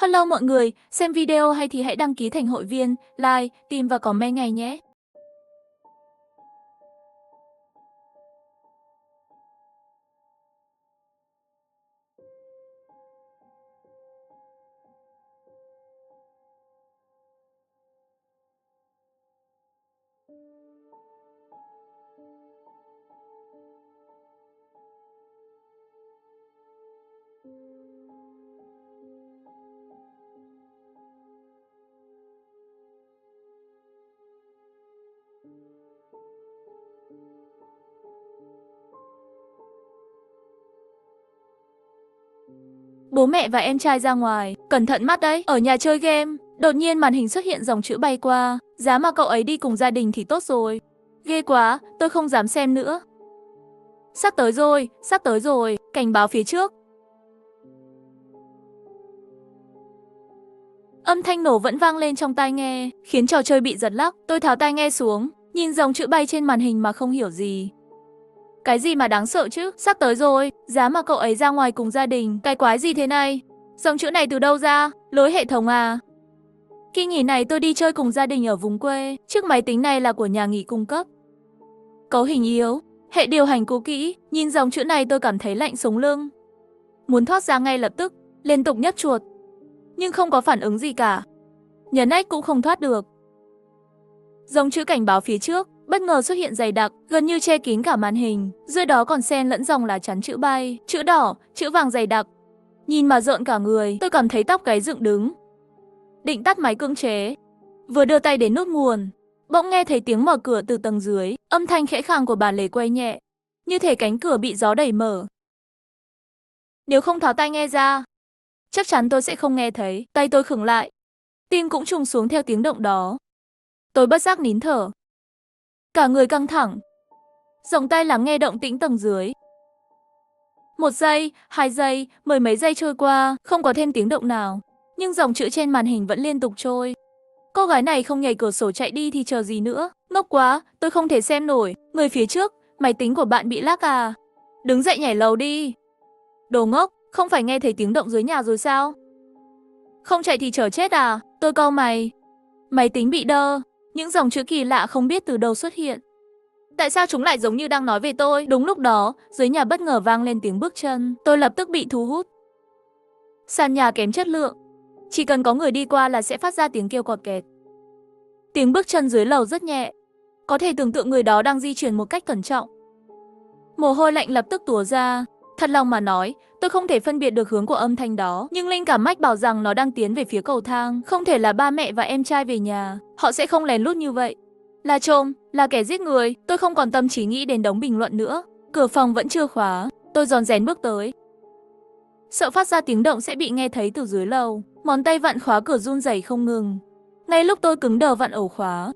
Hello mọi người, xem video hay thì hãy đăng ký thành hội viên, like, tìm và comment ngay nhé. Bố mẹ và em trai ra ngoài, cẩn thận mắt đấy, ở nhà chơi game. Đột nhiên màn hình xuất hiện dòng chữ bay qua, giá mà cậu ấy đi cùng gia đình thì tốt rồi. Ghê quá, tôi không dám xem nữa. Sắp tới rồi, cảnh báo phía trước. Âm thanh nổ vẫn vang lên trong tai nghe, khiến trò chơi bị giật lắc. Tôi tháo tai nghe xuống, nhìn dòng chữ bay trên màn hình mà không hiểu gì. Cái gì mà đáng sợ chứ, sắp tới rồi, giá mà cậu ấy ra ngoài cùng gia đình, cái quái gì thế này? Dòng chữ này từ đâu ra, lỗi hệ thống à? Kỳ nghỉ này tôi đi chơi cùng gia đình ở vùng quê, chiếc máy tính này là của nhà nghỉ cung cấp. Cấu hình yếu, hệ điều hành cũ kỹ, nhìn dòng chữ này tôi cảm thấy lạnh sống lưng. Muốn thoát ra ngay lập tức, liên tục nhấp chuột, nhưng không có phản ứng gì cả. Nhấn ếch cũng không thoát được. Dòng chữ cảnh báo phía trước bất ngờ xuất hiện dày đặc, gần như che kín cả màn hình, dưới đó còn xen lẫn dòng lá chắn chữ bay, chữ đỏ, chữ vàng dày đặc. Nhìn mà rợn cả người, tôi cảm thấy tóc gáy dựng đứng. Định tắt máy cưỡng chế, vừa đưa tay đến nút nguồn, bỗng nghe thấy tiếng mở cửa từ tầng dưới, âm thanh khẽ khàng của bản lề quay nhẹ, như thể cánh cửa bị gió đẩy mở. Nếu không tháo tai nghe ra, chắc chắn tôi sẽ không nghe thấy. Tay tôi khựng lại, tim cũng trùng xuống theo tiếng động đó. Tôi bất giác nín thở, cả người căng thẳng, rộng tay lắng nghe động tĩnh tầng dưới. 1 giây, 2 giây, mười mấy giây trôi qua, không có thêm tiếng động nào, nhưng dòng chữ trên màn hình vẫn liên tục trôi. Cô gái này không nhảy cửa sổ chạy đi thì chờ gì nữa? Ngốc quá, tôi không thể xem nổi. Người phía trước, máy tính của bạn bị lag à? Đứng dậy nhảy lầu đi. Đồ ngốc, không phải nghe thấy tiếng động dưới nhà rồi sao? Không chạy thì chờ chết à? Tôi cau mày. Máy tính bị đơ, những dòng chữ kỳ lạ không biết từ đâu xuất hiện. Tại sao chúng lại giống như đang nói về tôi? Đúng lúc đó, dưới nhà bất ngờ vang lên tiếng bước chân. Tôi lập tức bị thu hút. Sàn nhà kém chất lượng, chỉ cần có người đi qua là sẽ phát ra tiếng kêu cọt kẹt. Tiếng bước chân dưới lầu rất nhẹ, có thể tưởng tượng người đó đang di chuyển một cách cẩn trọng. Mồ hôi lạnh lập tức túa ra. Thật lòng mà nói, tôi không thể phân biệt được hướng của âm thanh đó, nhưng linh cảm mách bảo rằng nó đang tiến về phía cầu thang. Không thể là ba mẹ và em trai về nhà, họ sẽ không lén lút như vậy. Là trộm, là kẻ giết người. Tôi không còn tâm trí nghĩ đến đống bình luận nữa. Cửa phòng vẫn chưa khóa, tôi rón rén bước tới. Sợ phát ra tiếng động sẽ bị nghe thấy từ dưới lầu, ngón tay vặn khóa cửa run rẩy không ngừng. Ngay lúc tôi cứng đờ vặn ổ khóa,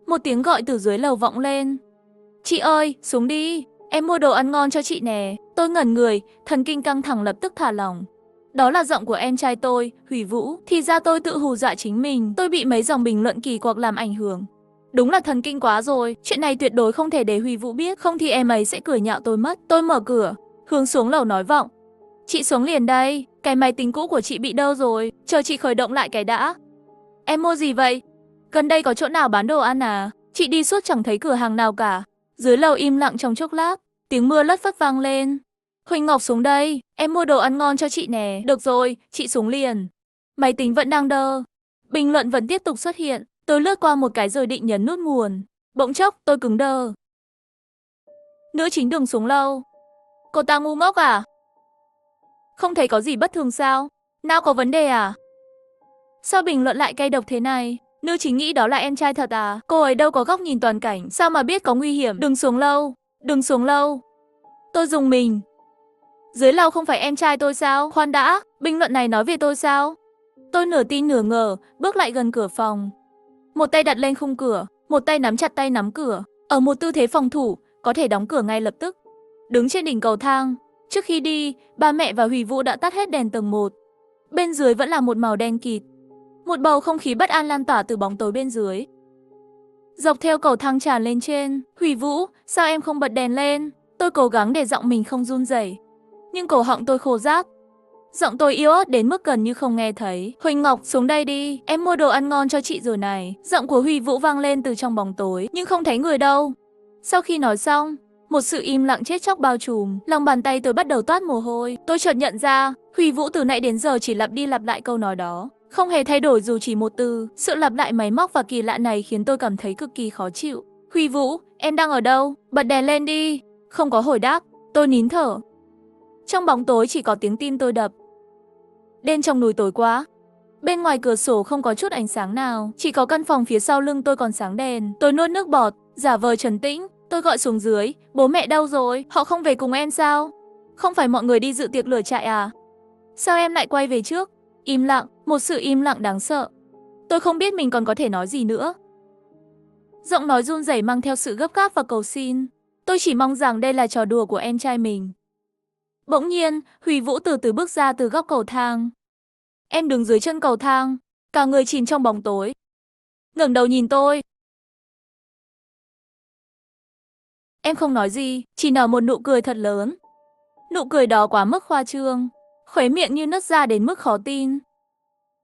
một tiếng gọi từ dưới lầu vọng lên. Chị ơi, xuống đi, em mua đồ ăn ngon cho chị nè. Tôi ngẩn người, thần kinh căng thẳng lập tức thả lỏng. Đó là giọng của em trai tôi, Hủy Vũ. Thì ra tôi tự hù dọa chính mình, tôi bị mấy dòng bình luận kỳ quặc làm ảnh hưởng. Đúng là thần kinh quá rồi, chuyện này tuyệt đối không thể để Huy Vũ biết, không thì em ấy sẽ cười nhạo tôi mất. Tôi mở cửa, hướng xuống lầu nói vọng. Chị xuống liền đây, cái máy tính cũ của chị bị đơ rồi, chờ chị khởi động lại cái đã. Em mua gì vậy? Gần đây có chỗ nào bán đồ ăn à? Chị đi suốt chẳng thấy cửa hàng nào cả. Dưới lầu im lặng trong chốc lát, tiếng mưa lất phất vang lên. Huỳnh Ngọc xuống đây, em mua đồ ăn ngon cho chị nè. Được rồi, chị xuống liền. Máy tính vẫn đang đơ, bình luận vẫn tiếp tục xuất hiện. Tôi lướt qua một cái rồi định nhấn nút nguồn. Bỗng chốc tôi cứng đơ. Nữ chính đừng xuống lâu. Cô ta ngu ngốc à? Không thấy có gì bất thường sao? Nào có vấn đề à? Sao bình luận lại cay độc thế này? Nữ chính nghĩ đó là em trai thật à? Cô ấy đâu có góc nhìn toàn cảnh, sao mà biết có nguy hiểm? Đừng xuống lâu, đừng xuống lâu. Tôi rùng mình. Dưới lầu không phải em trai tôi sao? Khoan đã, bình luận này nói về tôi sao? Tôi nửa tin nửa ngờ, bước lại gần cửa phòng. Một tay đặt lên khung cửa, một tay nắm chặt tay nắm cửa, ở một tư thế phòng thủ, có thể đóng cửa ngay lập tức. Đứng trên đỉnh cầu thang, trước khi đi, ba mẹ và Hủy Vũ đã tắt hết đèn tầng 1. Bên dưới vẫn là một màu đen kịt. Một bầu không khí bất an lan tỏa từ bóng tối bên dưới. Dọc theo cầu thang tràn lên trên. Hủy Vũ, sao em không bật đèn lên? Tôi cố gắng để giọng mình không run rẩy, nhưng cổ họng tôi khô ráp. Giọng tôi yếu ớt đến mức gần như không nghe thấy. Huỳnh Ngọc, xuống đây đi, em mua đồ ăn ngon cho chị rồi này. Giọng của Huy Vũ vang lên từ trong bóng tối, nhưng không thấy người đâu. Sau khi nói xong, một sự im lặng chết chóc bao trùm, lòng bàn tay tôi bắt đầu toát mồ hôi. Tôi chợt nhận ra, Huy Vũ từ nãy đến giờ chỉ lặp đi lặp lại câu nói đó, không hề thay đổi dù chỉ một từ. Sự lặp lại máy móc và kỳ lạ này khiến tôi cảm thấy cực kỳ khó chịu. Huy Vũ, em đang ở đâu? Bật đèn lên đi. Không có hồi đáp, tôi nín thở. Trong bóng tối chỉ có tiếng tim tôi đập. Đêm trong núi tối quá. Bên ngoài cửa sổ không có chút ánh sáng nào, chỉ có căn phòng phía sau lưng tôi còn sáng đèn. Tôi nuốt nước bọt, giả vờ trấn tĩnh. Tôi gọi xuống dưới, bố mẹ đâu rồi? Họ không về cùng em sao? Không phải mọi người đi dự tiệc lửa trại à? Sao em lại quay về trước? Im lặng, một sự im lặng đáng sợ. Tôi không biết mình còn có thể nói gì nữa. Giọng nói run rẩy mang theo sự gấp gáp và cầu xin. Tôi chỉ mong rằng đây là trò đùa của em trai mình. Bỗng nhiên, Huy Vũ từ từ bước ra từ góc cầu thang. Em đứng dưới chân cầu thang, cả người chìm trong bóng tối. Ngẩng đầu nhìn tôi. Em không nói gì, chỉ nở một nụ cười thật lớn. Nụ cười đó quá mức khoa trương, khóe miệng như nứt ra đến mức khó tin.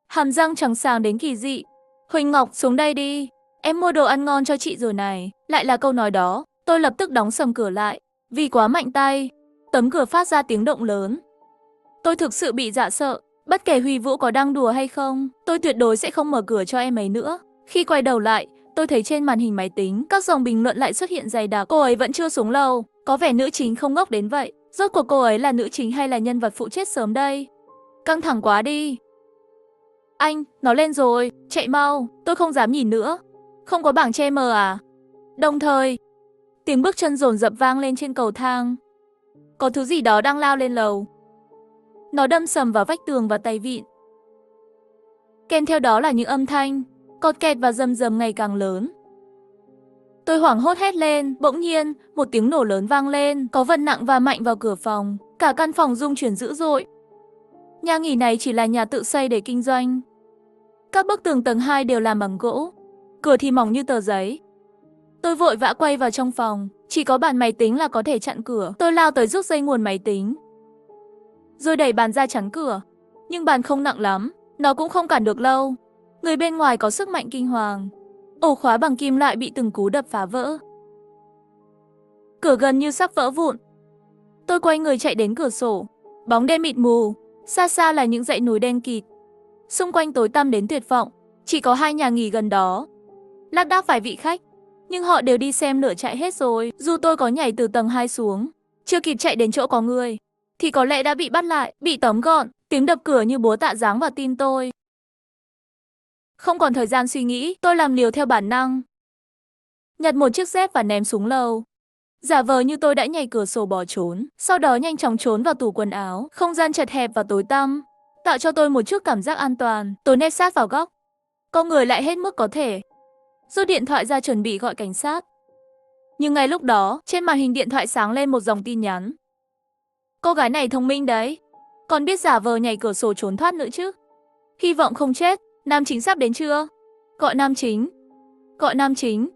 Hàm răng trắng sáng đến kỳ dị. Huỳnh Ngọc, xuống đây đi. Em mua đồ ăn ngon cho chị rồi này. Lại là câu nói đó, tôi lập tức đóng sầm cửa lại. Vì quá mạnh tay, tấm cửa phát ra tiếng động lớn. Tôi thực sự bị dọa sợ. Bất kể Huy Vũ có đang đùa hay không, tôi tuyệt đối sẽ không mở cửa cho em ấy nữa. Khi quay đầu lại, tôi thấy trên màn hình máy tính, các dòng bình luận lại xuất hiện dày đặc. Cô ấy vẫn chưa xuống lầu, có vẻ nữ chính không ngốc đến vậy. Rốt cuộc cô ấy là nữ chính hay là nhân vật phụ chết sớm đây? Căng thẳng quá đi. Anh, nó lên rồi, chạy mau, tôi không dám nhìn nữa. Không có bảng che mờ à? Đồng thời, tiếng bước chân dồn dập vang lên trên cầu thang. Có thứ gì đó đang lao lên lầu. Nó đâm sầm vào vách tường và tay vịn. Kèm theo đó là những âm thanh cọt kẹt và rầm rầm ngày càng lớn. Tôi hoảng hốt hét lên, bỗng nhiên, một tiếng nổ lớn vang lên, có vật nặng và mạnh vào cửa phòng. Cả căn phòng rung chuyển dữ dội. Nhà nghỉ này chỉ là nhà tự xây để kinh doanh. Các bức tường tầng 2 đều làm bằng gỗ, cửa thì mỏng như tờ giấy. Tôi vội vã quay vào trong phòng, chỉ có bàn máy tính là có thể chặn cửa. Tôi lao tới rút dây nguồn máy tính, rồi đẩy bàn ra chắn cửa. Nhưng bàn không nặng lắm, nó cũng không cản được lâu. Người bên ngoài có sức mạnh kinh hoàng. Ổ khóa bằng kim loại bị từng cú đập phá vỡ. Cửa gần như sắp vỡ vụn. Tôi quay người chạy đến cửa sổ. Bóng đêm mịt mù, xa xa là những dãy núi đen kịt. Xung quanh tối tăm đến tuyệt vọng, chỉ có 2 nhà nghỉ gần đó. Lác đác vài vị khách, nhưng họ đều đi xem lửa chạy hết rồi. Dù tôi có nhảy từ tầng 2 xuống, chưa kịp chạy đến chỗ có người, thì có lẽ đã bị bắt lại, bị tóm gọn. Tiếng đập cửa như búa tạ giáng vào tim tôi. Không còn thời gian suy nghĩ, tôi làm liều theo bản năng. Nhặt một chiếc dép và ném xuống lầu. Giả vờ như tôi đã nhảy cửa sổ bỏ trốn, sau đó nhanh chóng trốn vào tủ quần áo. Không gian chật hẹp và tối tăm, tạo cho tôi một chút cảm giác an toàn. Tôi nép sát vào góc, co người lại hết mức có thể, rút điện thoại ra chuẩn bị gọi cảnh sát. Nhưng ngay lúc đó, trên màn hình điện thoại sáng lên một dòng tin nhắn. Cô gái này thông minh đấy, còn biết giả vờ nhảy cửa sổ trốn thoát nữa chứ. Hy vọng không chết. Nam chính sắp đến chưa? Gọi nam chính. Gọi nam chính.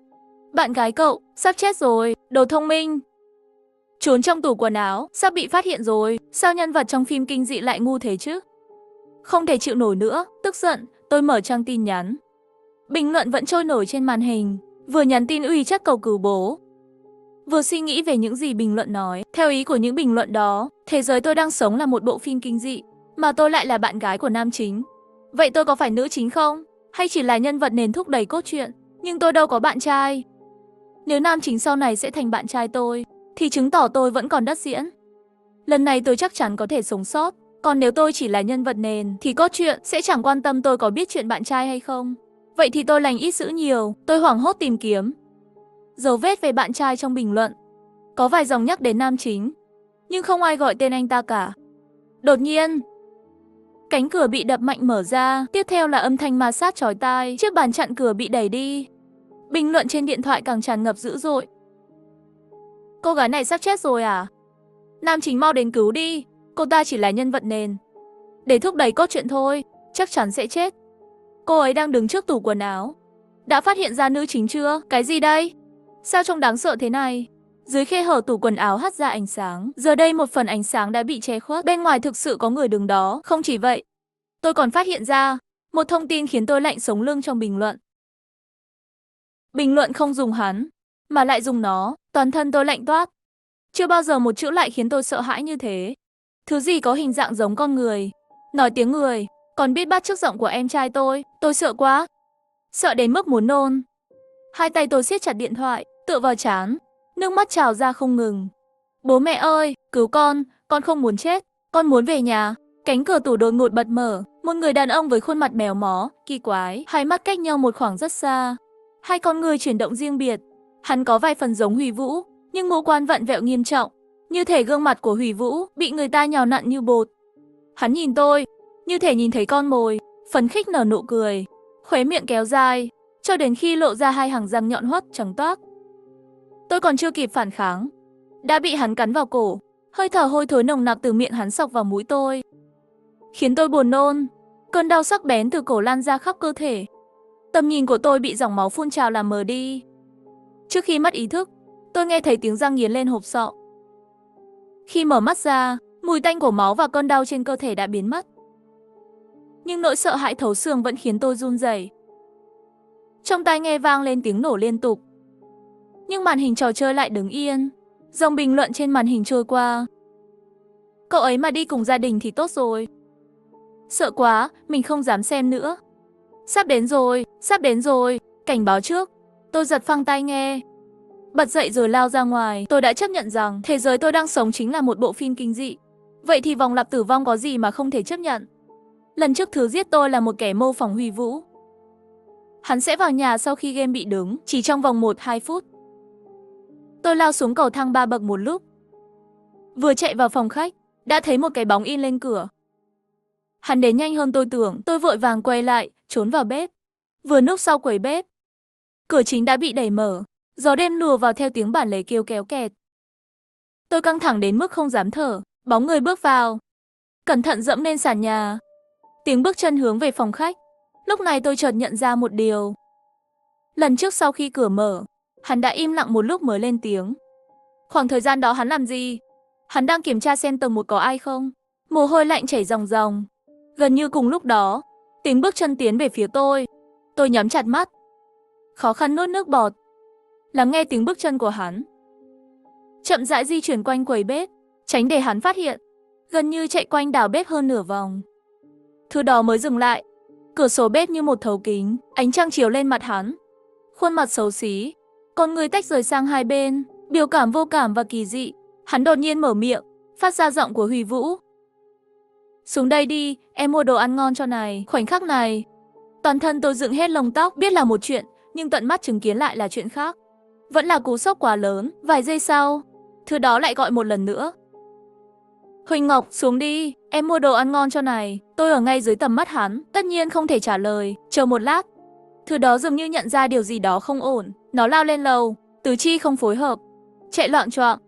Bạn gái cậu, sắp chết rồi, đồ thông minh. Trốn trong tủ quần áo, sắp bị phát hiện rồi. Sao nhân vật trong phim kinh dị lại ngu thế chứ? Không thể chịu nổi nữa, tức giận, tôi mở trang tin nhắn. Bình luận vẫn trôi nổi trên màn hình. Vừa nhắn tin uy chắc cầu cứu bố, vừa suy nghĩ về những gì bình luận nói. Theo ý của những bình luận đó, thế giới tôi đang sống là một bộ phim kinh dị, mà tôi lại là bạn gái của nam chính. Vậy tôi có phải nữ chính không? Hay chỉ là nhân vật nền thúc đẩy cốt truyện? Nhưng tôi đâu có bạn trai. Nếu nam chính sau này sẽ thành bạn trai tôi, thì chứng tỏ tôi vẫn còn đất diễn. Lần này tôi chắc chắn có thể sống sót. Còn nếu tôi chỉ là nhân vật nền, thì cốt truyện sẽ chẳng quan tâm tôi có biết chuyện bạn trai hay không. Vậy thì tôi lành ít dữ nhiều. Tôi hoảng hốt tìm kiếm dấu vết về bạn trai trong bình luận. Có vài dòng nhắc đến nam chính, nhưng không ai gọi tên anh ta cả. Đột nhiên, cánh cửa bị đập mạnh mở ra, tiếp theo là âm thanh ma sát chói tai, chiếc bàn chặn cửa bị đẩy đi. Bình luận trên điện thoại càng tràn ngập dữ dội. Cô gái này sắp chết rồi à? Nam chính mau đến cứu đi, cô ta chỉ là nhân vật nền, để thúc đẩy cốt truyện thôi, chắc chắn sẽ chết. Cô ấy đang đứng trước tủ quần áo. Đã phát hiện ra nữ chính chưa? Cái gì đây? Sao trông đáng sợ thế này? Dưới khe hở tủ quần áo hắt ra ánh sáng. Giờ đây một phần ánh sáng đã bị che khuất. Bên ngoài thực sự có người đứng đó. Không chỉ vậy, tôi còn phát hiện ra một thông tin khiến tôi lạnh sống lưng trong bình luận. Bình luận không dùng hắn, mà lại dùng nó. Toàn thân tôi lạnh toát. Chưa bao giờ một chữ lại khiến tôi sợ hãi như thế. Thứ gì có hình dạng giống con người, nói tiếng người, còn biết bắt chước giọng của em trai tôi sợ quá. Sợ đến mức muốn nôn. Hai tay tôi siết chặt điện thoại, tựa vào trán, nước mắt trào ra không ngừng. Bố mẹ ơi, cứu con không muốn chết, con muốn về nhà. Cánh cửa tủ đột ngột bật mở, một người đàn ông với khuôn mặt méo mó, kỳ quái, hai mắt cách nhau một khoảng rất xa. Hai con người chuyển động riêng biệt. Hắn có vài phần giống Huy Vũ, nhưng ngũ quan vặn vẹo nghiêm trọng, như thể gương mặt của Huy Vũ bị người ta nhào nặn như bột. Hắn nhìn tôi, như thể nhìn thấy con mồi, phấn khích nở nụ cười, khóe miệng kéo dài, cho đến khi lộ ra hai hàng răng nhọn hoắt trắng toát. Tôi còn chưa kịp phản kháng, đã bị hắn cắn vào cổ, hơi thở hôi thối nồng nặc từ miệng hắn xộc vào mũi tôi, khiến tôi buồn nôn. Cơn đau sắc bén từ cổ lan ra khắp cơ thể. Tầm nhìn của tôi bị dòng máu phun trào làm mờ đi. Trước khi mất ý thức, tôi nghe thấy tiếng răng nghiến lên hộp sọ. Khi mở mắt ra, mùi tanh của máu và cơn đau trên cơ thể đã biến mất. Nhưng nỗi sợ hãi thấu xương vẫn khiến tôi run rẩy. Trong tai nghe vang lên tiếng nổ liên tục. Nhưng màn hình trò chơi lại đứng yên. Dòng bình luận trên màn hình trôi qua. Cậu ấy mà đi cùng gia đình thì tốt rồi. Sợ quá, mình không dám xem nữa. Sắp đến rồi, cảnh báo trước. Tôi giật phăng tai nghe, bật dậy rồi lao ra ngoài. Tôi đã chấp nhận rằng thế giới tôi đang sống chính là một bộ phim kinh dị. Vậy thì vòng lặp tử vong có gì mà không thể chấp nhận? Lần trước thứ giết tôi là một kẻ mô phỏng Huy Vũ. Hắn sẽ vào nhà sau khi game bị đứng, chỉ trong vòng 1-2 phút. Tôi lao xuống cầu thang 3 bậc một lúc. Vừa chạy vào phòng khách, đã thấy một cái bóng in lên cửa. Hắn đến nhanh hơn tôi tưởng. Tôi vội vàng quay lại, trốn vào bếp. Vừa núp sau quầy bếp, cửa chính đã bị đẩy mở. Gió đêm lùa vào theo tiếng bản lề kêu kéo kẹt. Tôi căng thẳng đến mức không dám thở. Bóng người bước vào, cẩn thận dẫm lên sàn nhà. Tiếng bước chân hướng về phòng khách. Lúc này tôi chợt nhận ra một điều. Lần trước sau khi cửa mở, hắn đã im lặng một lúc mới lên tiếng. Khoảng thời gian đó hắn làm gì? Hắn đang kiểm tra xem tầng 1 có ai không. Mồ hôi lạnh chảy ròng ròng. Gần như cùng lúc đó, tiếng bước chân tiến về phía tôi. Tôi nhắm chặt mắt, khó khăn nuốt nước bọt, lắng nghe tiếng bước chân của hắn. Chậm rãi di chuyển quanh quầy bếp, tránh để hắn phát hiện. Gần như chạy quanh đảo bếp hơn nửa vòng. Thứ đó mới dừng lại. Cửa sổ bếp như một thấu kính, ánh trăng chiếu lên mặt hắn. Khuôn mặt xấu xí, con người tách rời sang hai bên, biểu cảm vô cảm và kỳ dị. Hắn đột nhiên mở miệng, phát ra giọng của Huy Vũ. Xuống đây đi, em mua đồ ăn ngon cho này. Khoảnh khắc này, toàn thân tôi dựng hết lông tóc. Biết là một chuyện, nhưng tận mắt chứng kiến lại là chuyện khác. Vẫn là cú sốc quá lớn. Vài giây sau, thứ đó lại gọi một lần nữa. Huỳnh Ngọc, xuống đi, em mua đồ ăn ngon cho này. Tôi ở ngay dưới tầm mắt hắn, tất nhiên không thể trả lời. Chờ một lát, thứ đó dường như nhận ra điều gì đó không ổn. Nó lao lên lầu, tứ chi không phối hợp, chạy loạng choạng.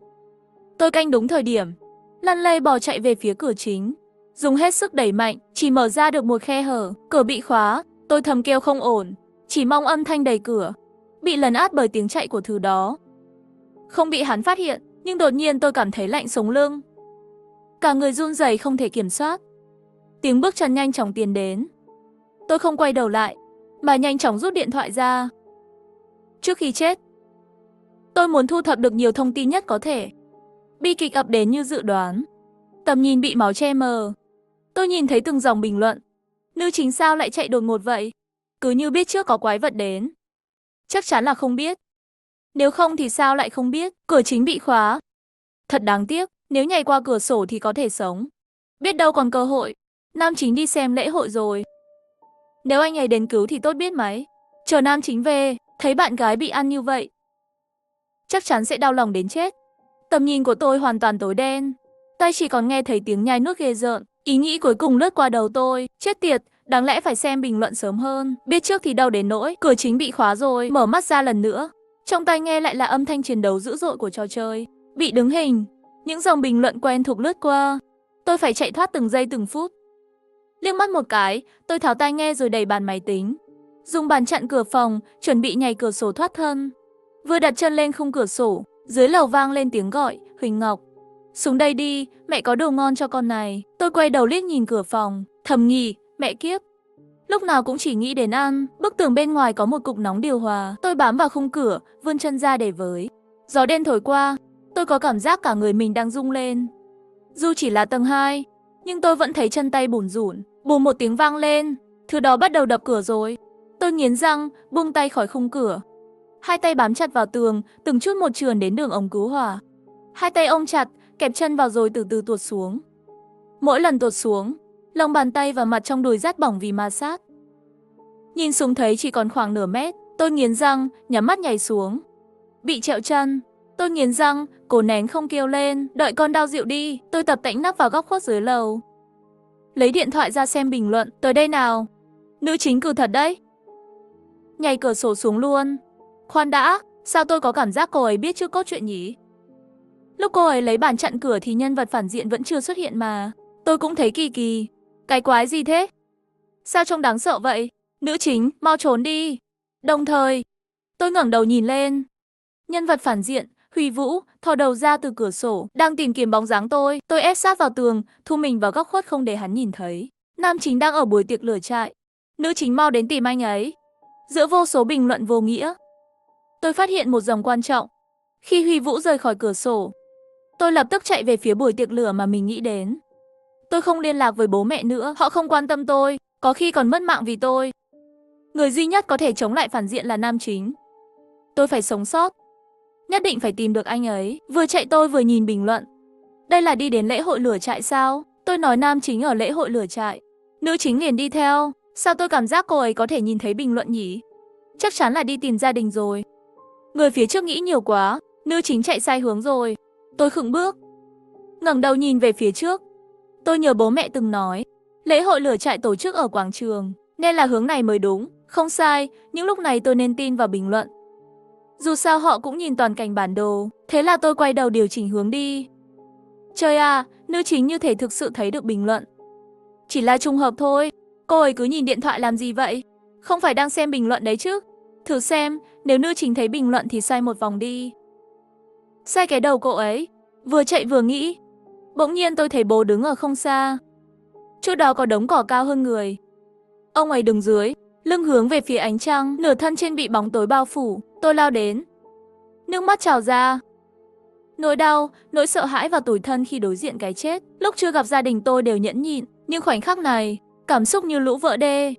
Tôi canh đúng thời điểm, lăn lây bò chạy về phía cửa chính, dùng hết sức đẩy mạnh, chỉ mở ra được một khe hở. Cửa bị khóa. Tôi thầm kêu không ổn, chỉ mong âm thanh đẩy cửa bị lấn át bởi tiếng chạy của thứ đó, không bị hắn phát hiện. Nhưng đột nhiên tôi cảm thấy lạnh sống lưng, cả người run rẩy không thể kiểm soát. Tiếng bước chân nhanh chóng tiến đến. Tôi không quay đầu lại, mà nhanh chóng rút điện thoại ra. Trước khi chết, tôi muốn thu thập được nhiều thông tin nhất có thể. Bi kịch ập đến như dự đoán. Tầm nhìn bị máu che mờ. Tôi nhìn thấy từng dòng bình luận. Nữ chính sao lại chạy đột ngột vậy? Cứ như biết trước có quái vật đến. Chắc chắn là không biết. Nếu không thì sao lại không biết? Cửa chính bị khóa. Thật đáng tiếc, nếu nhảy qua cửa sổ thì có thể sống. Biết đâu còn cơ hội. Nam chính đi xem lễ hội rồi. Nếu anh ấy đến cứu thì tốt biết mấy. Chờ nam chính về, thấy bạn gái bị ăn như vậy, chắc chắn sẽ đau lòng đến chết. Tầm nhìn của tôi hoàn toàn tối đen. Tai chỉ còn nghe thấy tiếng nhai nuốt ghê rợn. Ý nghĩ cuối cùng lướt qua đầu tôi. Chết tiệt, đáng lẽ phải xem bình luận sớm hơn. Biết trước thì đau đến nỗi. Cửa chính bị khóa rồi. Mở mắt ra lần nữa, trong tai nghe lại là âm thanh chiến đấu dữ dội của trò chơi. Bị đứng hình. Những dòng bình luận quen thuộc lướt qua. Tôi phải chạy thoát từng giây từng phút. Liếc mắt một cái, tôi tháo tai nghe rồi đẩy bàn máy tính, dùng bàn chặn cửa phòng, chuẩn bị nhảy cửa sổ thoát thân. Vừa đặt chân lên khung cửa sổ, Dưới lầu vang lên tiếng gọi, Huỳnh Ngọc. Xuống đây đi, mẹ có đồ ngon cho con này. Tôi quay đầu liếc nhìn cửa phòng, thầm nghĩ, mẹ kiếp. Lúc nào cũng chỉ nghĩ đến ăn, bức tường bên ngoài có một cục nóng điều hòa. Tôi bám vào khung cửa, vươn chân ra để với. Gió đêm thổi qua, tôi có cảm giác cả người mình đang rung lên. Dù chỉ là tầng 2, nhưng tôi vẫn thấy chân tay bủn rủn. Bùm một tiếng vang lên, thứ đó bắt đầu đập cửa rồi. Tôi nghiến răng, buông tay khỏi khung cửa. Hai tay bám chặt vào tường, từng chút một trườn đến đường ống cứu hỏa. Hai tay ôm chặt, kẹp chân vào rồi từ từ tuột xuống. Mỗi lần tuột xuống, lòng bàn tay và mặt trong đùi rát bỏng vì ma sát. Nhìn xuống thấy chỉ còn khoảng nửa mét, tôi nghiến răng, nhắm mắt nhảy xuống. Bị trẹo chân, tôi nghiến răng, cố nén không kêu lên, đợi con đau dịu đi. Tôi tập tễnh nấp vào góc khuất dưới lầu. Lấy điện thoại ra xem bình luận, tới đây nào. Nữ chính cừ thật đấy. Nhảy cửa sổ xuống luôn. Khoan đã, sao tôi có cảm giác cô ấy biết trước cốt truyện nhỉ? Lúc cô ấy lấy bàn chặn cửa thì nhân vật phản diện vẫn chưa xuất hiện mà. Tôi cũng thấy kỳ kỳ. Cái quái gì thế? Sao trông đáng sợ vậy? Nữ chính, mau trốn đi. Đồng thời, tôi ngẩng đầu nhìn lên. Nhân vật phản diện, Huy Vũ, thò đầu ra từ cửa sổ, đang tìm kiếm bóng dáng tôi. Tôi ép sát vào tường, thu mình vào góc khuất không để hắn nhìn thấy. Nam chính đang ở buổi tiệc lửa trại. Nữ chính mau đến tìm anh ấy. Giữa vô số bình luận vô nghĩa, tôi phát hiện một dòng quan trọng. Khi Huy Vũ rời khỏi cửa sổ, tôi lập tức chạy về phía buổi tiệc lửa mà mình nghĩ đến. Tôi không liên lạc với bố mẹ nữa, họ không quan tâm tôi, có khi còn mất mạng vì tôi. Người duy nhất có thể chống lại phản diện là nam chính. Tôi phải sống sót. Nhất định phải tìm được anh ấy. Vừa chạy tôi vừa nhìn bình luận. Đây là đi đến lễ hội lửa trại sao? Tôi nói nam chính ở lễ hội lửa trại. Nữ chính liền đi theo. Sao tôi cảm giác cô ấy có thể nhìn thấy bình luận nhỉ? Chắc chắn là đi tìm gia đình rồi. Người phía trước nghĩ nhiều quá. Nữ chính chạy sai hướng rồi. Tôi khựng bước, ngẩng đầu nhìn về phía trước. Tôi nhớ bố mẹ từng nói, lễ hội lửa trại tổ chức ở quảng trường, nên là hướng này mới đúng. Không sai, nhưng lúc này tôi nên tin vào bình luận. Dù sao họ cũng nhìn toàn cảnh bản đồ, thế là tôi quay đầu điều chỉnh hướng đi. Trời à, nữ chính như thể thực sự thấy được bình luận. Chỉ là trùng hợp thôi, cô ấy cứ nhìn điện thoại làm gì vậy? Không phải đang xem bình luận đấy chứ? Thử xem, nếu nữ chính thấy bình luận thì xoay một vòng đi. Xoay cái đầu cô ấy, vừa chạy vừa nghĩ. Bỗng nhiên tôi thấy bố đứng ở không xa. Chỗ đó có đống cỏ cao hơn người. Ông ấy đứng dưới, lưng hướng về phía ánh trăng, nửa thân trên bị bóng tối bao phủ. Tôi lao đến. Nước mắt trào ra. Nỗi đau, nỗi sợ hãi và tủi thân khi đối diện cái chết. Lúc chưa gặp gia đình tôi đều nhẫn nhịn, nhưng khoảnh khắc này, cảm xúc như lũ vỡ đê.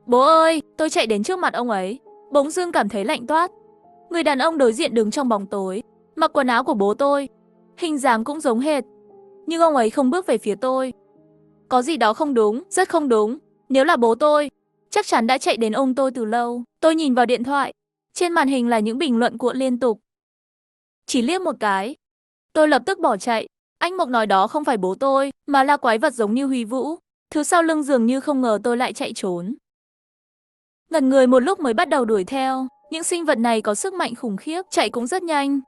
Bố ơi, tôi chạy đến trước mặt ông ấy. Bỗng dưng cảm thấy lạnh toát. Người đàn ông đối diện đứng trong bóng tối, mặc quần áo của bố tôi. Hình dáng cũng giống hệt. Nhưng ông ấy không bước về phía tôi. Có gì đó không đúng, rất không đúng. Nếu là bố tôi, chắc chắn đã chạy đến ôm tôi từ lâu. Tôi nhìn vào điện thoại. Trên màn hình là những bình luận cuộn liên tục. Chỉ liếc một cái, tôi lập tức bỏ chạy. Anh Mộc nói đó không phải bố tôi, mà là quái vật giống như Huy Vũ. Thứ sau lưng dường như không ngờ tôi lại chạy trốn. Ngẩn người một lúc mới bắt đầu đuổi theo. Những sinh vật này có sức mạnh khủng khiếp, chạy cũng rất nhanh.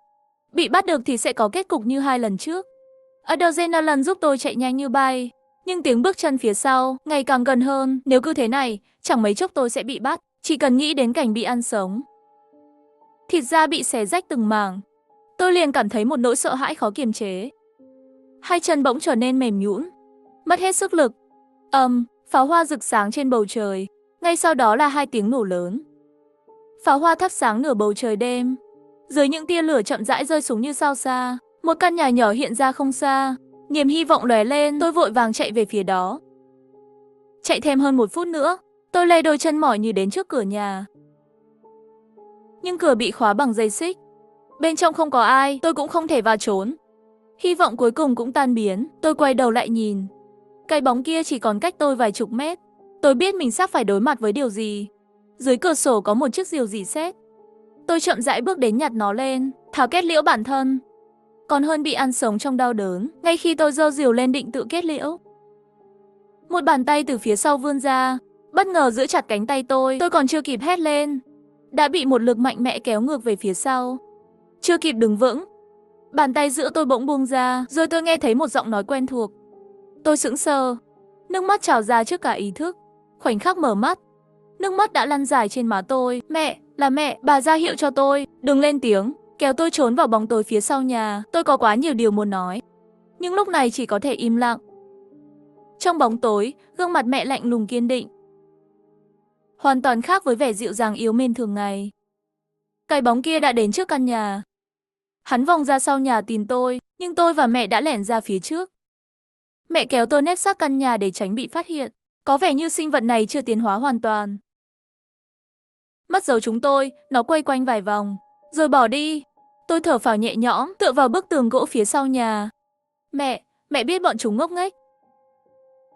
Bị bắt được thì sẽ có kết cục như 2 lần trước. Adrenaline giúp tôi chạy nhanh như bay. Nhưng tiếng bước chân phía sau ngày càng gần hơn. Nếu cứ thế này, chẳng mấy chốc tôi sẽ bị bắt. Chỉ cần nghĩ đến cảnh bị ăn sống, thịt da bị xé rách từng mảng, tôi liền cảm thấy một nỗi sợ hãi khó kiềm chế. Hai chân bỗng trở nên mềm nhũn, mất hết sức lực. Pháo hoa rực sáng trên bầu trời. Ngay sau đó là 2 tiếng nổ lớn. Pháo hoa thắp sáng nửa bầu trời đêm. Dưới những tia lửa chậm rãi rơi xuống như sao xa, một căn nhà nhỏ hiện ra không xa. Niềm hy vọng lóe lên, tôi vội vàng chạy về phía đó. Chạy thêm hơn 1 phút nữa, tôi lê đôi chân mỏi như đến trước cửa nhà. Nhưng cửa bị khóa bằng dây xích. Bên trong không có ai, tôi cũng không thể vào trốn. Hy vọng cuối cùng cũng tan biến. Tôi quay đầu lại nhìn. Cái bóng kia chỉ còn cách tôi vài chục mét. Tôi biết mình sắp phải đối mặt với điều gì. Dưới cửa sổ có một chiếc rìu rỉ sét. Tôi chậm rãi bước đến nhặt nó lên, tháo kết liễu bản thân. Còn hơn bị ăn sống trong đau đớn. Ngay khi tôi giơ rìu lên định tự kết liễu, một bàn tay từ phía sau vươn ra, bất ngờ giữ chặt cánh tay tôi còn chưa kịp hét lên, đã bị một lực mạnh mẽ kéo ngược về phía sau. Chưa kịp đứng vững, bàn tay giữa tôi bỗng buông ra, rồi tôi nghe thấy một giọng nói quen thuộc. Tôi sững sờ, nước mắt trào ra trước cả ý thức. Khoảnh khắc mở mắt, nước mắt đã lăn dài trên má tôi. Mẹ, là mẹ, bà ra hiệu cho tôi, đừng lên tiếng. kéo tôi trốn vào bóng tối phía sau nhà. Tôi có quá nhiều điều muốn nói, nhưng lúc này chỉ có thể im lặng. Trong bóng tối, gương mặt mẹ lạnh lùng kiên định, hoàn toàn khác với vẻ dịu dàng yếu mến thường ngày. Cái bóng kia đã đến trước căn nhà. Hắn vòng ra sau nhà tìm tôi, nhưng tôi và mẹ đã lẻn ra phía trước. Mẹ kéo tôi nép sát căn nhà để tránh bị phát hiện. Có vẻ như sinh vật này chưa tiến hóa hoàn toàn. Mất dấu chúng tôi, nó quay quanh vài vòng, rồi bỏ đi. Tôi thở phào nhẹ nhõm, tựa vào bức tường gỗ phía sau nhà. Mẹ biết bọn chúng ngốc nghếch,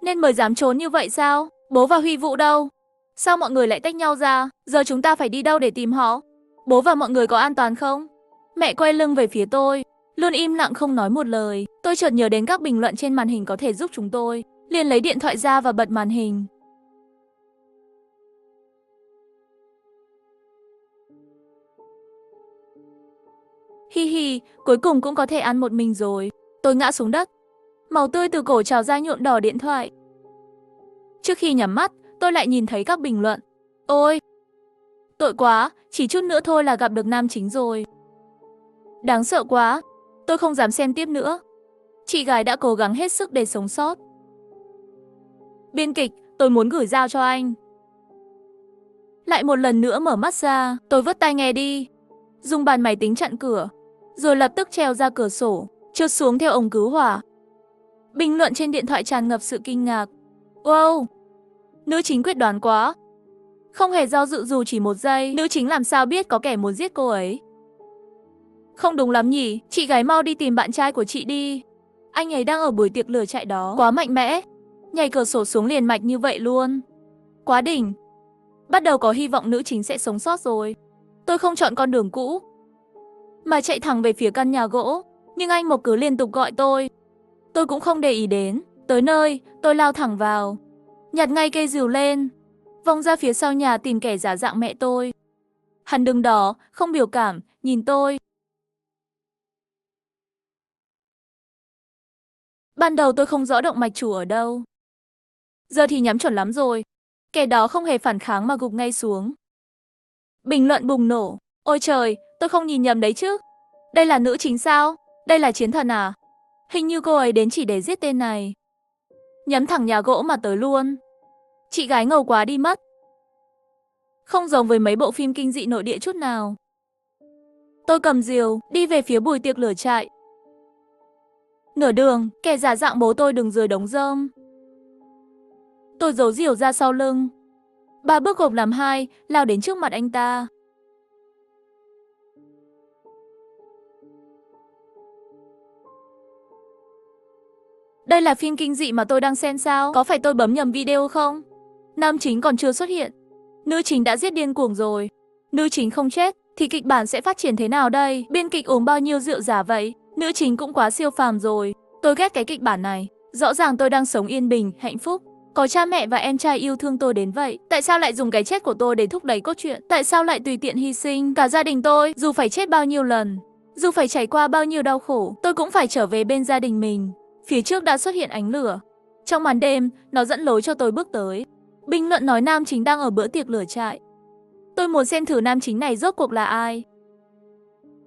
nên mới dám trốn như vậy sao? Bố và Huy Vũ đâu? Sao mọi người lại tách nhau ra? Giờ chúng ta phải đi đâu để tìm họ? Bố và mọi người có an toàn không? Mẹ quay lưng về phía tôi, luôn im lặng không nói một lời. Tôi chợt nhớ đến các bình luận trên màn hình có thể giúp chúng tôi, liền lấy điện thoại ra và bật màn hình. Hi hi, cuối cùng cũng có thể ăn một mình rồi. Tôi ngã xuống đất, máu tươi từ cổ trào ra nhuộm đỏ điện thoại. Trước khi nhắm mắt, tôi lại nhìn thấy các bình luận. Ôi, tội quá, chỉ chút nữa thôi là gặp được nam chính rồi. Đáng sợ quá, tôi không dám xem tiếp nữa. Chị gái đã cố gắng hết sức để sống sót. Biên kịch, tôi muốn gửi giao cho anh. Lại một lần nữa mở mắt ra, tôi vứt tai nghe đi, dùng bàn máy tính chặn cửa, rồi lập tức trèo ra cửa sổ, trượt xuống theo ống cứu hỏa. Bình luận trên điện thoại tràn ngập sự kinh ngạc. Wow, nữ chính quyết đoán quá. Không hề do dự dù chỉ một giây, nữ chính làm sao biết có kẻ muốn giết cô ấy. Không đúng lắm nhỉ, chị gái mau đi tìm bạn trai của chị đi. Anh ấy đang ở buổi tiệc lửa trại đó, quá mạnh mẽ. Nhảy cửa sổ xuống liền mạch như vậy luôn. Quá đỉnh. Bắt đầu có hy vọng nữ chính sẽ sống sót rồi. Tôi không chọn con đường cũ, mà chạy thẳng về phía căn nhà gỗ. Nhưng anh Mộc cứ liên tục gọi tôi. Tôi cũng không để ý đến. Tới nơi, tôi lao thẳng vào, nhặt ngay cây rìu lên, vòng ra phía sau nhà tìm kẻ giả dạng mẹ tôi. Hắn đứng đó, không biểu cảm, nhìn tôi. Ban đầu tôi không rõ động mạch chủ ở đâu. Giờ thì nhắm chuẩn lắm rồi. Kẻ đó không hề phản kháng mà gục ngay xuống. Bình luận bùng nổ. Ôi trời, tôi không nhìn nhầm đấy chứ. Đây là nữ chính sao? Đây là chiến thần à? Hình như cô ấy đến chỉ để giết tên này. Nhắm thẳng nhà gỗ mà tới luôn. Chị gái ngầu quá đi mất. Không giống với mấy bộ phim kinh dị nội địa chút nào. Tôi cầm rìu, đi về phía buổi tiệc lửa trại. Nửa đường, kẻ giả dạng bố tôi đứng dưới đống rơm. Tôi giấu rìu ra sau lưng. 3 bước gộp làm 2, lao đến trước mặt anh ta. Đây là phim kinh dị mà tôi đang xem sao? Có phải tôi bấm nhầm video không? Nam chính còn chưa xuất hiện, nữ chính đã giết điên cuồng rồi. Nữ chính không chết thì kịch bản sẽ phát triển thế nào đây? Biên kịch uống bao nhiêu rượu giả vậy? Nữ chính cũng quá siêu phàm rồi. Tôi ghét cái kịch bản này. Rõ ràng tôi đang sống yên bình, hạnh phúc, có cha mẹ và em trai yêu thương tôi đến vậy. Tại sao lại dùng cái chết của tôi để thúc đẩy cốt truyện? Tại sao lại tùy tiện hy sinh cả gia đình tôi? Dù phải chết bao nhiêu lần, dù phải trải qua bao nhiêu đau khổ, tôi cũng phải trở về bên gia đình mình. Phía trước đã xuất hiện ánh lửa. Trong màn đêm, nó dẫn lối cho tôi bước tới. Bình luận nói nam chính đang ở bữa tiệc lửa trại. Tôi muốn xem thử nam chính này rốt cuộc là ai.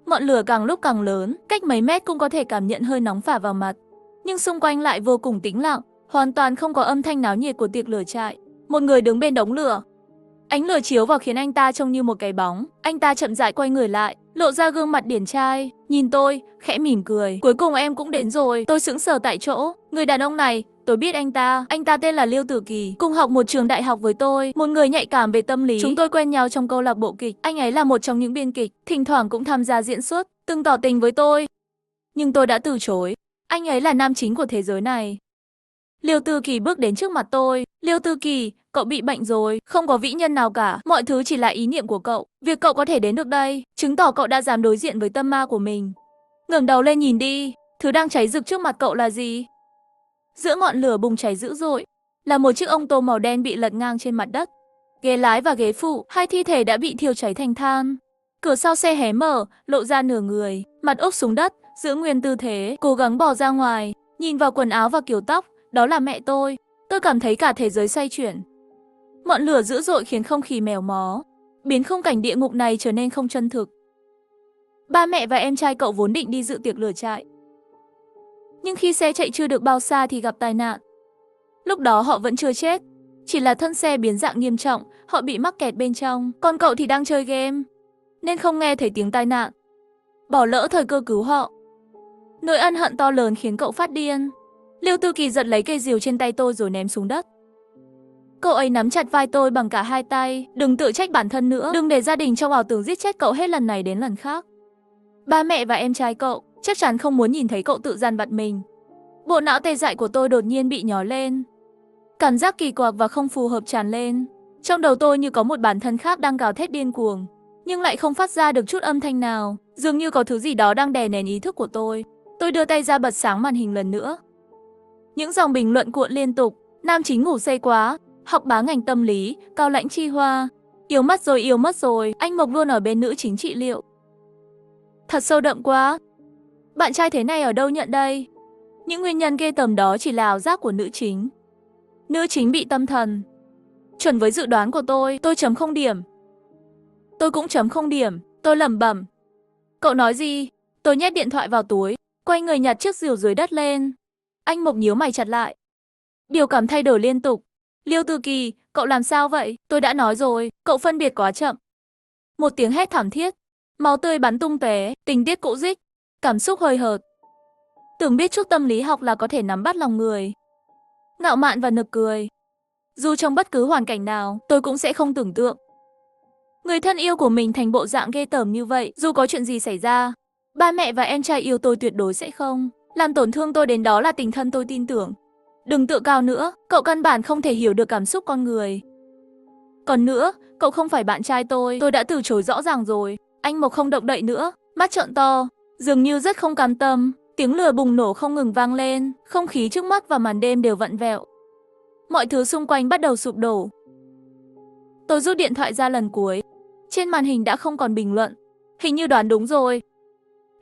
Ngọn lửa càng lúc càng lớn, cách mấy mét cũng có thể cảm nhận hơi nóng phả vào mặt. Nhưng xung quanh lại vô cùng tĩnh lặng, hoàn toàn không có âm thanh náo nhiệt của tiệc lửa trại. Một người đứng bên đống lửa. Ánh lửa chiếu vào khiến anh ta trông như một cái bóng. Anh ta chậm rãi quay người lại, lộ ra gương mặt điển trai, nhìn tôi, khẽ mỉm cười. Cuối cùng em cũng đến rồi. Tôi sững sờ tại chỗ. Người đàn ông này, tôi biết anh ta tên là Liêu Tử Kỳ, cùng học một trường đại học với tôi, một người nhạy cảm về tâm lý. Chúng tôi quen nhau trong câu lạc bộ kịch. Anh ấy là một trong những biên kịch, thỉnh thoảng cũng tham gia diễn xuất, từng tỏ tình với tôi. Nhưng tôi đã từ chối. Anh ấy là nam chính của thế giới này. Liêu Tư Kỳ bước đến trước mặt tôi. Liêu Tư Kỳ, cậu bị bệnh rồi, không có vĩ nhân nào cả, mọi thứ chỉ là ý niệm của cậu. Việc cậu có thể đến được đây, chứng tỏ cậu đã dám đối diện với tâm ma của mình. Ngẩng đầu lên nhìn đi, thứ đang cháy rực trước mặt cậu là gì? Giữa ngọn lửa bùng cháy dữ dội, là một chiếc ô tô màu đen bị lật ngang trên mặt đất. Ghế lái và ghế phụ, hai thi thể đã bị thiêu cháy thành than. Cửa sau xe hé mở, lộ ra nửa người, mặt úp xuống đất, giữ nguyên tư thế, cố gắng bò ra ngoài, nhìn vào quần áo và kiểu tóc, đó là mẹ tôi. Tôi cảm thấy cả thế giới xoay chuyển. Ngọn lửa dữ dội khiến không khí mèo mó, biến khung cảnh địa ngục này trở nên không chân thực. Ba mẹ và em trai cậu vốn định đi dự tiệc lửa trại. Nhưng khi xe chạy chưa được bao xa thì gặp tai nạn. Lúc đó họ vẫn chưa chết, chỉ là thân xe biến dạng nghiêm trọng, họ bị mắc kẹt bên trong, còn cậu thì đang chơi game, nên không nghe thấy tiếng tai nạn. Bỏ lỡ thời cơ cứu họ. Nỗi ân hận to lớn khiến cậu phát điên. Liêu Tư Kỳ giật lấy cây rìu trên tay tôi rồi ném xuống đất. Cậu ấy nắm chặt vai tôi bằng cả hai tay. Đừng tự trách bản thân nữa, đừng để gia đình trong ảo tưởng giết chết cậu hết lần này đến lần khác. Ba mẹ và em trai cậu chắc chắn không muốn nhìn thấy cậu tự dằn vặt mình. Bộ não tê dại của tôi đột nhiên bị nhói lên. Cảm giác kỳ quặc và không phù hợp tràn lên. Trong đầu tôi như có một bản thân khác đang gào thét điên cuồng, nhưng lại không phát ra được chút âm thanh nào. Dường như có thứ gì đó đang đè nén ý thức của tôi. Tôi đưa tay ra bật sáng màn hình lần nữa. Những dòng bình luận cuộn liên tục. Nam chính ngủ say quá, học bá ngành tâm lý, Cao Lãnh Chi Hoa. Yêu mất rồi, anh Mộc luôn ở bên nữ chính trị liệu. Thật sâu đậm quá. Bạn trai thế này ở đâu nhận đây? Những nguyên nhân ghê tởm đó chỉ là ảo giác của nữ chính. Nữ chính bị tâm thần. Chuẩn với dự đoán của tôi chấm 0 điểm. Tôi cũng chấm 0 điểm, tôi lẩm bẩm. Cậu nói gì? Tôi nhét điện thoại vào túi, quay người nhặt chiếc rìu dưới đất lên. Anh Mộc nhíu mày chặt lại. Biểu cảm thay đổi liên tục. Liêu Tư Kỳ, cậu làm sao vậy? Tôi đã nói rồi, cậu phân biệt quá chậm. Một tiếng hét thảm thiết. Máu tươi bắn tung tóe, tình tiết cũ dích, cảm xúc hời hợt. Tưởng biết chút tâm lý học là có thể nắm bắt lòng người. Ngạo mạn và nực cười. Dù trong bất cứ hoàn cảnh nào, tôi cũng sẽ không tưởng tượng người thân yêu của mình thành bộ dạng ghê tởm như vậy. Dù có chuyện gì xảy ra, ba mẹ và em trai yêu tôi tuyệt đối sẽ không làm tổn thương tôi đến, đó là tình thân tôi tin tưởng. Đừng tự cao nữa, cậu căn bản không thể hiểu được cảm xúc con người. Còn nữa, cậu không phải bạn trai tôi đã từ chối rõ ràng rồi. Anh Mộc không động đậy nữa, mắt trợn to, dường như rất không cam tâm. Tiếng lửa bùng nổ không ngừng vang lên, không khí trước mắt và màn đêm đều vặn vẹo. Mọi thứ xung quanh bắt đầu sụp đổ. Tôi rút điện thoại ra lần cuối. Trên màn hình đã không còn bình luận. Hình như đoán đúng rồi.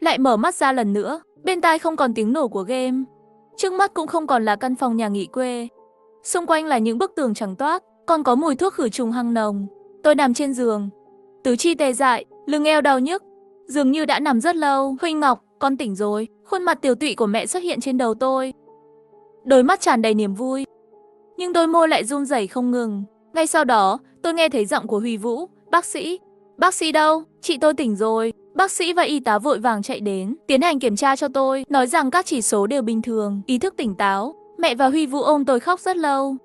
Lại mở mắt ra lần nữa, bên tai không còn tiếng nổ của game. Trước mắt cũng không còn là căn phòng nhà nghỉ quê. Xung quanh là những bức tường trắng toát, còn có mùi thuốc khử trùng hăng nồng. Tôi nằm trên giường, tứ chi tê dại, lưng eo đau nhức, dường như đã nằm rất lâu. Huynh Ngọc, con tỉnh rồi. Khuôn mặt tiều tụy của mẹ xuất hiện trên đầu tôi. Đôi mắt tràn đầy niềm vui, nhưng đôi môi lại run rẩy không ngừng. Ngay sau đó, tôi nghe thấy giọng của Huy Vũ. Bác sĩ. Bác sĩ đâu? Chị tôi tỉnh rồi. Bác sĩ và y tá vội vàng chạy đến, tiến hành kiểm tra cho tôi, nói rằng các chỉ số đều bình thường, ý thức tỉnh táo. Mẹ và Huy Vũ ôm tôi khóc rất lâu,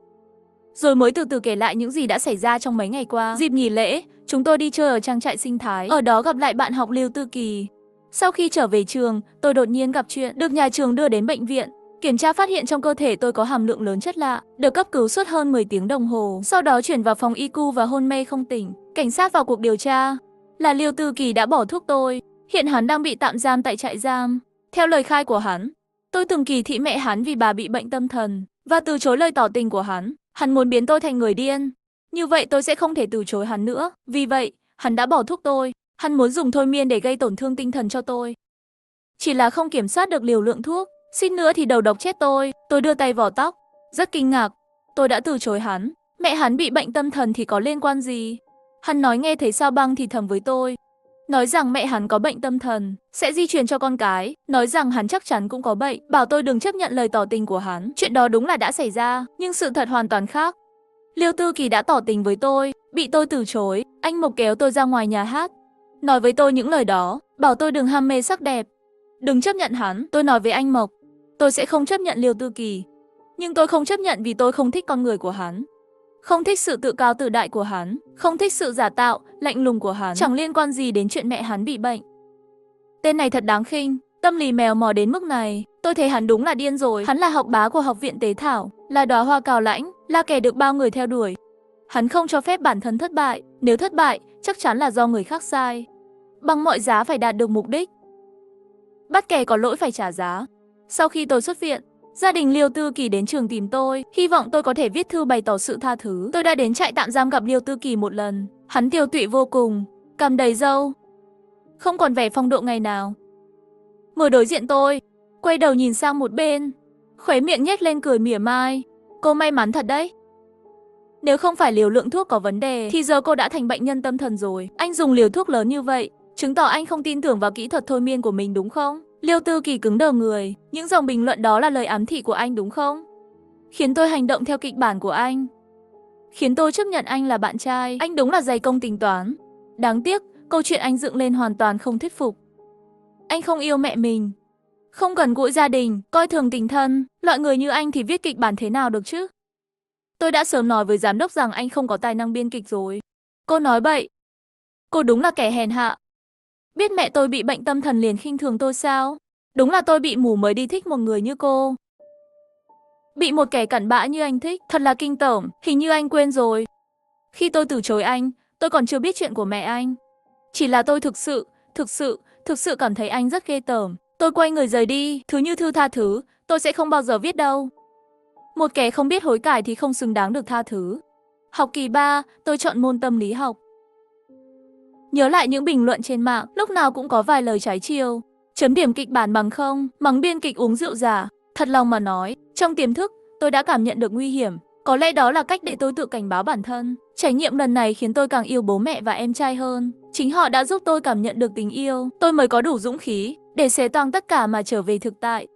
rồi mới từ từ kể lại những gì đã xảy ra trong mấy ngày qua. Dịp nghỉ lễ, chúng tôi đi chơi ở trang trại sinh thái, ở đó gặp lại bạn học Liêu Tư Kỳ. Sau khi trở về trường, tôi đột nhiên gặp chuyện, được nhà trường đưa đến bệnh viện. Kiểm tra phát hiện trong cơ thể tôi có hàm lượng lớn chất lạ, được cấp cứu suốt hơn 10 tiếng đồng hồ, sau đó chuyển vào phòng ICU và hôn mê không tỉnh. Cảnh sát vào cuộc điều tra, là Liêu Tư Kỳ đã bỏ thuốc tôi, hiện hắn đang bị tạm giam tại trại giam. Theo lời khai của hắn, tôi từng kỳ thị mẹ hắn vì bà bị bệnh tâm thần, và từ chối lời tỏ tình của hắn. Hắn muốn biến tôi thành người điên, như vậy tôi sẽ không thể từ chối hắn nữa. Vì vậy, hắn đã bỏ thuốc tôi, hắn muốn dùng thôi miên để gây tổn thương tinh thần cho tôi. Chỉ là không kiểm soát được liều lượng thuốc, suýt nữa thì đầu độc chết tôi. Tôi đưa tay vò tóc, rất kinh ngạc, tôi đã từ chối hắn. Mẹ hắn bị bệnh tâm thần thì có liên quan gì? Hắn nói nghe thấy Sao Băng thì thầm với tôi, nói rằng mẹ hắn có bệnh tâm thần, sẽ di truyền cho con cái, nói rằng hắn chắc chắn cũng có bệnh, bảo tôi đừng chấp nhận lời tỏ tình của hắn. Chuyện đó đúng là đã xảy ra, nhưng sự thật hoàn toàn khác. Liêu Tư Kỳ đã tỏ tình với tôi, bị tôi từ chối. Anh Mộc kéo tôi ra ngoài nhà hát, nói với tôi những lời đó, bảo tôi đừng ham mê sắc đẹp, đừng chấp nhận hắn. Tôi nói với anh Mộc, tôi sẽ không chấp nhận Liêu Tư Kỳ, nhưng tôi không chấp nhận vì tôi không thích con người của hắn. Không thích sự tự cao tự đại của hắn, không thích sự giả tạo, lạnh lùng của hắn, chẳng liên quan gì đến chuyện mẹ hắn bị bệnh. Tên này thật đáng khinh, tâm lý mèo mò đến mức này, tôi thấy hắn đúng là điên rồi. Hắn là học bá của học viện Tế Thảo, là đóa hoa Cao Lãnh, là kẻ được bao người theo đuổi. Hắn không cho phép bản thân thất bại, nếu thất bại, chắc chắn là do người khác sai. Bằng mọi giá phải đạt được mục đích. Bắt kẻ có lỗi phải trả giá. Sau khi tôi xuất viện, gia đình Liêu Tư Kỳ đến trường tìm tôi, hy vọng tôi có thể viết thư bày tỏ sự tha thứ. Tôi đã đến trại tạm giam gặp Liêu Tư Kỳ một lần. Hắn tiều tụy vô cùng, cằm đầy râu, không còn vẻ phong độ ngày nào. Ngồi đối diện tôi, quay đầu nhìn sang một bên, khóe miệng nhếch lên cười mỉa mai. Cô may mắn thật đấy. Nếu không phải liều lượng thuốc có vấn đề, thì giờ cô đã thành bệnh nhân tâm thần rồi. Anh dùng liều thuốc lớn như vậy, chứng tỏ anh không tin tưởng vào kỹ thuật thôi miên của mình đúng không? Liêu Tư Kỳ cứng đờ người, những dòng bình luận đó là lời ám thị của anh đúng không? Khiến tôi hành động theo kịch bản của anh. Khiến tôi chấp nhận anh là bạn trai, anh đúng là dày công tính toán. Đáng tiếc, câu chuyện anh dựng lên hoàn toàn không thuyết phục. Anh không yêu mẹ mình, không gần gũi gia đình, coi thường tình thân, loại người như anh thì viết kịch bản thế nào được chứ? Tôi đã sớm nói với giám đốc rằng anh không có tài năng biên kịch rồi. Cô nói bậy. Cô đúng là kẻ hèn hạ. Biết mẹ tôi bị bệnh tâm thần liền khinh thường tôi sao? Đúng là tôi bị mù mới đi thích một người như cô. Bị một kẻ cặn bã như anh thích, thật là kinh tởm, hình như anh quên rồi. Khi tôi từ chối anh, tôi còn chưa biết chuyện của mẹ anh. Chỉ là tôi thực sự cảm thấy anh rất ghê tởm. Tôi quay người rời đi, thứ như thư tha thứ, tôi sẽ không bao giờ viết đâu. Một kẻ không biết hối cải thì không xứng đáng được tha thứ. Học kỳ 3, tôi chọn môn tâm lý học. Nhớ lại những bình luận trên mạng, lúc nào cũng có vài lời trái chiều. Chấm điểm kịch bản bằng không, mắng biên kịch uống rượu giả. Thật lòng mà nói, trong tiềm thức, tôi đã cảm nhận được nguy hiểm. Có lẽ đó là cách để tôi tự cảnh báo bản thân. Trải nghiệm lần này khiến tôi càng yêu bố mẹ và em trai hơn. Chính họ đã giúp tôi cảm nhận được tình yêu. Tôi mới có đủ dũng khí để xé toang tất cả mà trở về thực tại.